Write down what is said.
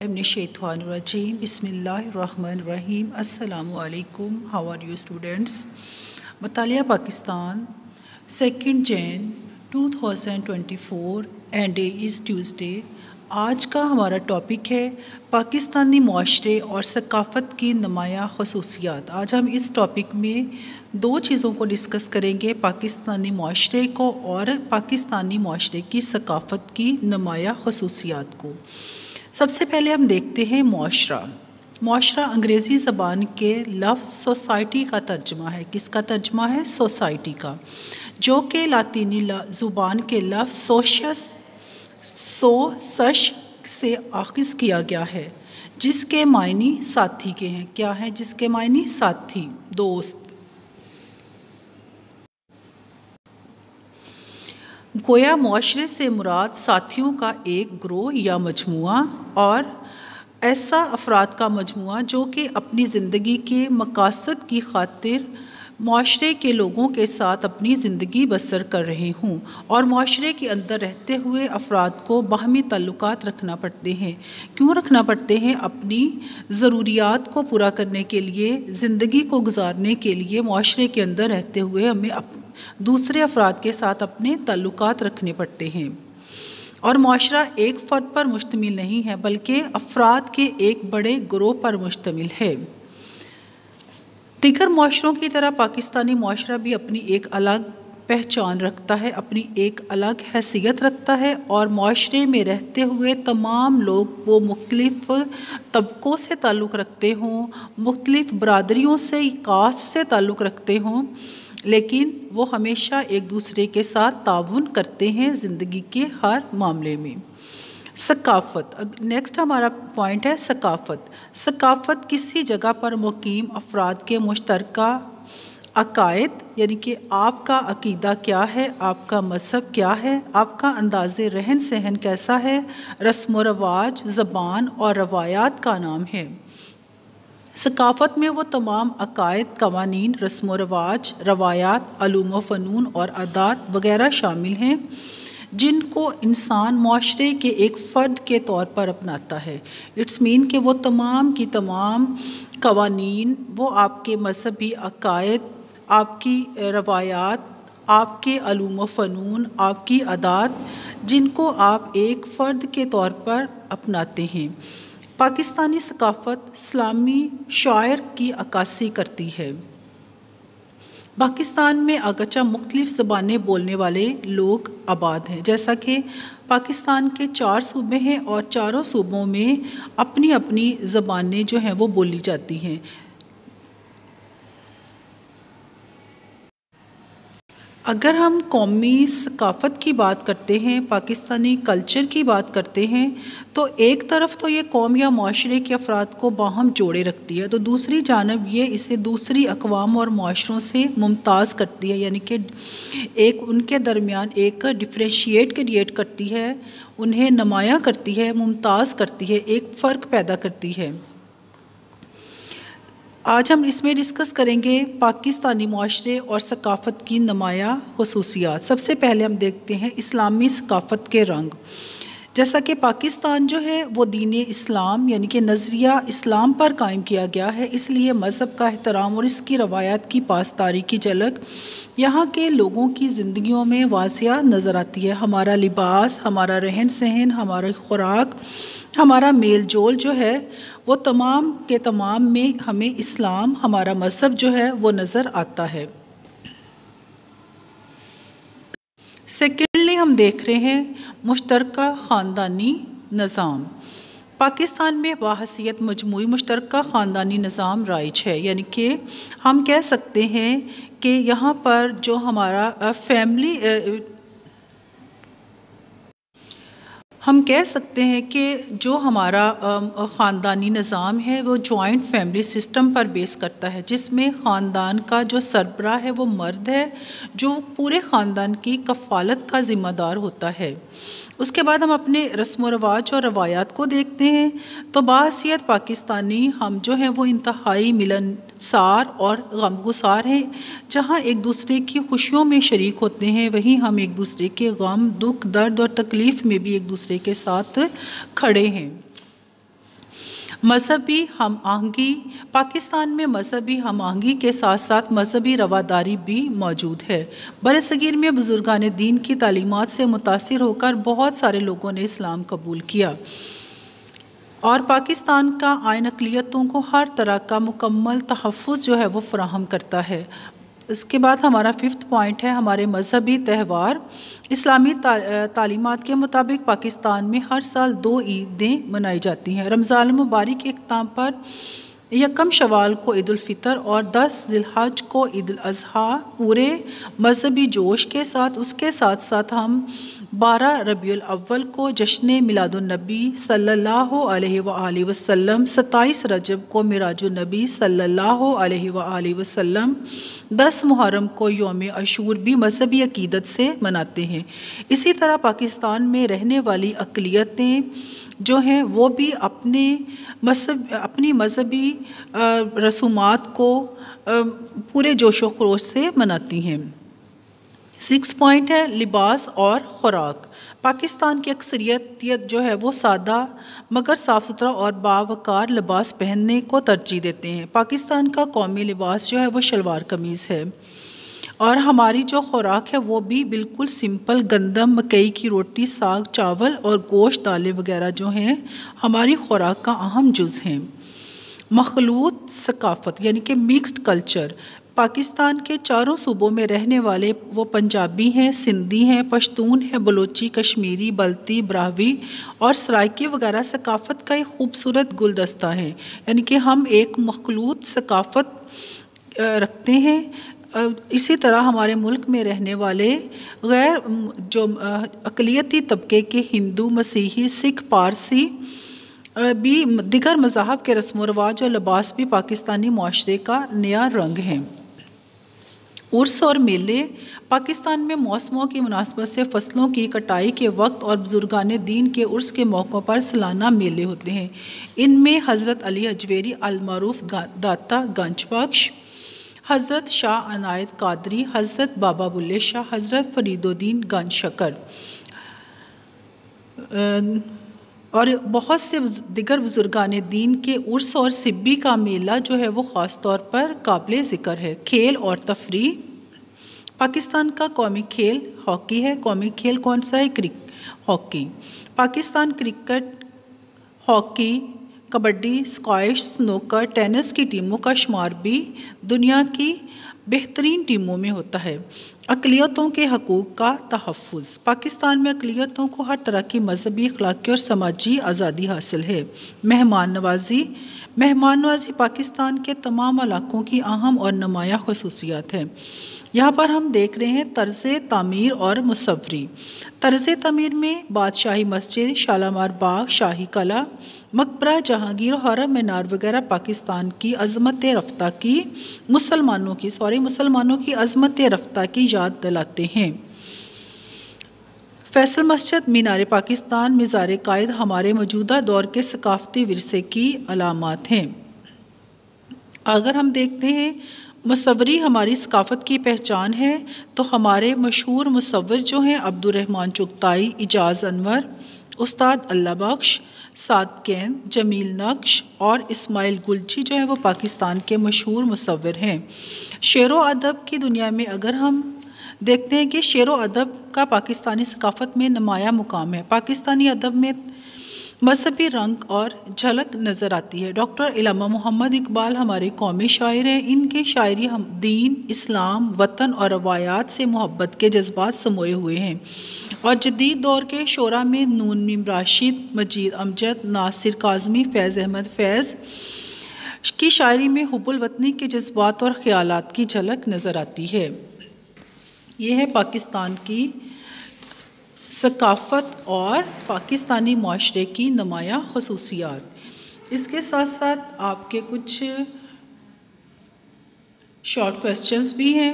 Minesh-shaytanir-rajim. Bismillahir-rahmanir-rahim. Assalamualaikum. How are you students? Mutaliya Pakistan, 2 Jan 2024 and day is Tuesday. आज का हमारा topic है पाकिस्तानी माशरे और सकाफ़त की नुमाया खसूसियात। आज हम इस टॉपिक में दो चीज़ों को डिस्कस करेंगे, पाकिस्तानी माशरे को और पाकिस्तानी माशरे की सकाफ़त की नुमाया खसूसियात को। सबसे पहले हम देखते हैं माशरा। माशरा अंग्रेज़ी ज़बान के लफ्ज़ सोसाइटी का तर्जमा है। किसका तर्जमा है? सोसाइटी का, जो कि लातीनी ज़ुबान के लफ्ज़ सोशस से आखिज़ किया गया है, जिसके मायनी साथी के हैं। क्या है? जिसके मायनी साथी, दोस्त। गोया मुआशरे से मुराद साथियों का एक ग्रोह या मजमुआ और ऐसा अफराद का मजमुआ जो कि अपनी ज़िंदगी के मकासद की खातिर मुआशरे के लोगों के साथ अपनी ज़िंदगी बसर कर रहे हों और मुआशरे के अंदर रहते हुए अफराद को बाहमी ताल्लुकात रखना पड़ते हैं। क्यों रखना पड़ते हैं? अपनी ज़रूरियात को पूरा करने के लिए, ज़िंदगी को गुजारने के लिए मुआशरे के अंदर रहते हुए हमें दूसरे अफराद के साथ अपने ताल्लुकात रखने पड़ते हैं। और मुआशरा एक फ़र्द पर मुश्तमिल नहीं है, बल्कि अफराद के एक बड़े ग्रोह पर मुश्तमिल है। दीगर मुआशरों की तरह पाकिस्तानी मुआशरा भी अपनी एक अलग पहचान रखता है, अपनी एक अलग हैसियत रखता है और मुआशरे में रहते हुए तमाम लोग वो मुख्तलिफ़ तबक़ों से ताल्लुक़ रखते हों, मुख्तलिफ़ बरादरियों से, कास्ट से ताल्लुक़ रखते हों, लेकिन वो हमेशा एक दूसरे के साथ ताउन करते हैं ज़िंदगी के हर मामले में। सकाफ़त, नेक्स्ट हमारा पॉइंट है सकाफ़त। सकाफ़त किसी जगह पर मुकीम अफराद के मुश्तरका अकायद, यानी कि आपका अकीदा क्या है, आपका मज़हब क्या है, आपका अंदाज़े रहन सहन कैसा है, रस्म व रवाज, ज़बान और रवायात का नाम है। सकाफ़त में वो तमाम अकायद, कवानीन, रस्म व रवाज, रवायात, अलूम व फ़नून और आदात वग़ैरह शामिल हैं, जिनको इंसान मुआशरे के एक फ़र्द के तौर पर अपनाता है। इट्स मीन कि वो तमाम की तमाम कवानीन, वो आपके मज़हबी अकायद, आपकी रवायात, आपके अलूम व फ़नून, आपकी आदात, जिनको आप एक फ़र्द के तौर पर अपनाते हैं। पाकिस्तानी सकाफ़त इस्लामी शायर की अक्कासी करती है। पाकिस्तान में अगरचे मुख्तलिफ़ ज़बानें बोलने वाले लोग आबाद हैं, जैसा कि पाकिस्तान के 4 सूबे हैं और चारों सूबों में अपनी अपनी ज़बानें जो हैं वो बोली जाती हैं। अगर हम कौमी सकाफ़त की बात करते हैं, पाकिस्तानी कल्चर की बात करते हैं, तो एक तरफ तो ये कौम या मुआशरे के अफराद को बाहम जोड़े रखती है, तो दूसरी जानब ये इसे दूसरी अक़वाम और मुआशरों से मुमताज़ करती है, यानी कि एक उनके दरमियान एक डिफ्रेंशिएट क्रिएट करती है, उन्हें नुमाया करती है, मुमताज़ करती है, एक फ़र्क पैदा करती है। आज हम इसमें डिस्कस करेंगे पाकिस्तानी मुआशरे और सकाफ़त की नुमाया खसूसियात। सबसे पहले हम देखते हैं इस्लामी सकाफ़त के रंग। जैसा कि पाकिस्तान जो है वो दीन इस्लाम, यानी कि नज़रिया इस्लाम पर कायम किया गया है, इसलिए मज़हब का एहतराम और इसकी रवायात की पासदारी की झलक यहाँ के लोगों की ज़िंदगियों में वाज़िया नज़र आती है। हमारा लिबास, हमारा रहन सहन, हमारी खुराक, हमारा मेल जोल जो है वो तमाम के तमाम में हमें इस्लाम, हमारा मज़हब जो है वो नज़र आता है। सेकेंडली हम देख रहे हैं मुश्तरका ख़ानदानी निज़ाम। पाकिस्तान में बाहसियत मजमूई मुश्तरका ख़ानदानी निज़ाम राइज है, यानी कि हम कह सकते हैं कि यहाँ पर जो हमारा हम कह सकते हैं कि जो हमारा ख़ानदानी निज़ाम है वो जॉइंट फैमिली सिस्टम पर बेस करता है, जिसमें ख़ानदान का जो सरबराह है वो मर्द है, जो पूरे ख़ानदान की कफ़ालत का ज़िम्मेदार होता है। उसके बाद हम अपने रस्म व रवाज और रवायात को देखते हैं, तो बाहसियत पाकिस्तानी हम जो हैं वो इंतहाई मिलनसार और गमगुसार हैं। जहाँ एक दूसरे की खुशियों में शरीक होते हैं, वहीं हम एक दूसरे के गम, दुख, दर्द और तकलीफ़ में भी एक दूसरे के साथ खड़े हैं। मजहबी हम आहंगी। पाकिस्तान में मजहबी हम आहंगी के साथ साथ मजहबी रवादारी भी मौजूद है। बरसगीर में बुजुर्गान दीन की तालीमात से मुतासिर होकर बहुत सारे लोगों ने इस्लाम कबूल किया और पाकिस्तान का आइन अक़लियतों को हर तरह का मुकम्मल तहफ़्फ़ुज़ जो है वो फ़राहम करता है। इसके बाद हमारा 5th पॉइंट है हमारे मजहबी त्यौहार। इस्लामी तालीमात के मुताबिक पाकिस्तान में हर साल 2 ईदें मनाई जाती हैं। रमज़ान मुबारक के इख्तिताम पर 1 शवाल को ईद उल फ़ितर और 10 ज़िलहज को ईद उल अज़हा पूरे मजहबी जोश के साथ, उसके साथ साथ हम 12 रबीउल अव्वल को जश्न मिलादुन नबी सल्लल्लाहु अलैहि वसल्लम, 27 रजब को मिराजुन नबी सल्लल्लाहु अलैहि वसल्लम, 10 मुहर्रम को यौम अशूर भी मजहबी अकीदत से मनाते हैं। इसी तरह पाकिस्तान में रहने वाली अक़लियतें जो हैं वो भी अपनी मजहबी रसूमात को पूरे जोशो खरोश से मनाती हैं। 6 पॉइंट है लिबास और ख़ुराक। पाकिस्तान की अक्सरियत जो है वो सादा मगर साफ़ सुथरा और बावकार लिबास पहनने को तरजीह देते हैं। पाकिस्तान का कौमी लिबास जो है वो शलवार कमीज़ है और हमारी जो ख़ुराक है वो भी बिल्कुल सिंपल गंदम, मकई की रोटी, साग, चावल और गोश्त, दालें वगैरह जो हैं हमारी ख़ुराक का अहम जुज़ हैं। मखलूत सकाफ़त यानी कि मिक्स्ड कल्चर। पाकिस्तान के चारों सूबों में रहने वाले वो पंजाबी हैं, सिंधी हैं, पश्तून हैं, बलोची, कश्मीरी, बल्ती, ब्राह्वी और सराइकी वगैरह सकाफ़त का एक खूबसूरत गुलदस्ता है। यानी कि हम एक मखलूत सकाफ़त रखते हैं। इसी तरह हमारे मुल्क में रहने वाले गैर जो अक़लियती तबके के हिंदू, मसीही, सिख, पारसी भी दिगर मज़ाहब के रस्म व रवाज और लिबास भी पाकिस्तानी माशरे का नया रंग है। उर्स और मेले। पाकिस्तान में मौसमों की मुनासबत से फसलों की कटाई के वक्त और बुजुर्गान दीन के उर्स के मौक़ों पर सालाना मेले होते हैं। इनमें हज़रत अली अजवेरी अल-मारूफ दाता गंज बख्श, हज़रत शाह अनायत कादरी, हज़रत बाबा बुल्ले शाह, हज़रत फरीदुद्दीन गंज शकर और बहुत से दिगर बुजुर्गान दीन के उर्स और सिब्बी का मेला जो है वो ख़ास तौर पर काबिल ज़िक्र है। खेल और तफरीह। पाकिस्तान का कौमी खेल हॉकी है। कौमी खेल कौन सा है? Hockey. Pakistan cricket, hockey, kabaddi, squash, snooker, tennis की टीमों का शुमार भी दुनिया की बेहतरीन टीमों में होता है। अक़लियतों के हकूक़ का तहफ़्फ़ुज़। पाकिस्तान में अक़लियतों को हर तरह की मजहबी, अखलाकी और समाजी आज़ादी हासिल है। मेहमान नवाज़ी। मेहमान नवाज़ी पाकिस्तान के तमाम इलाक़ों की अहम और नुमायाँ ख़ुसूसियत है। यहाँ पर हम देख रहे हैं तर्ज़े तामीर और मुसव्वरी। तर्ज़े तामीर में बादशाही मस्जिद, शालामार बाग, शाही कला, मकबरा जहांगीर, हरम मीनार वगैरह पाकिस्तान की अज़मत रफ्ता की मुसलमानों की अज़मत रफ्ता की याद दिलाते हैं। फैसल मस्जिद, मीनार पाकिस्तान, मिज़ार कायद हमारे मौजूदा दौर के सकाफ़ती विरसे की अलामात हैं। अगर हम देखते हैं मुसव्वरी हमारी सकाफ़त की पहचान है तो हमारे मशहूर मुसव्विर जो हैं अब्दुर्रहमान चुगताई, इजाज़ अनवर, उस्ताद अल्लाह बख्श, सादकैन, जमील नक्श और इस्माइल गुलची जो है वो पाकिस्तान के मशहूर मुसव्विर हैं। शेर व अदब की दुनिया में अगर हम देखते हैं कि शेर व अदब का पाकिस्तानी सकाफ़त में नुमायाँ मुकाम है। पाकिस्तानी अदब में मजहबी रंग और झलक नज़र आती है। डॉक्टर इलामा मोहम्मद इकबाल हमारे कौमी शायर हैं। इनकी शायरी हम दीन, इस्लाम, वतन और रवायात से मोहब्बत के जज्बात समोए हुए हैं और जदीद दौर के शोरा में नून मीम राशिद, मजीद अमजद, नासिर काज़मी, फ़ैज़ अहमद फ़ैज़ की शायरी में हुब्बुल वतनी के जज्बात और ख़यालात की झलक नज़र आती है। ये है पाकिस्तान की सकाफ़त और पाकिस्तानी माशरे की नुमायाँ ख़ुसूसियात। इसके साथ साथ आपके कुछ शॉर्ट क्वेश्चंस भी हैं।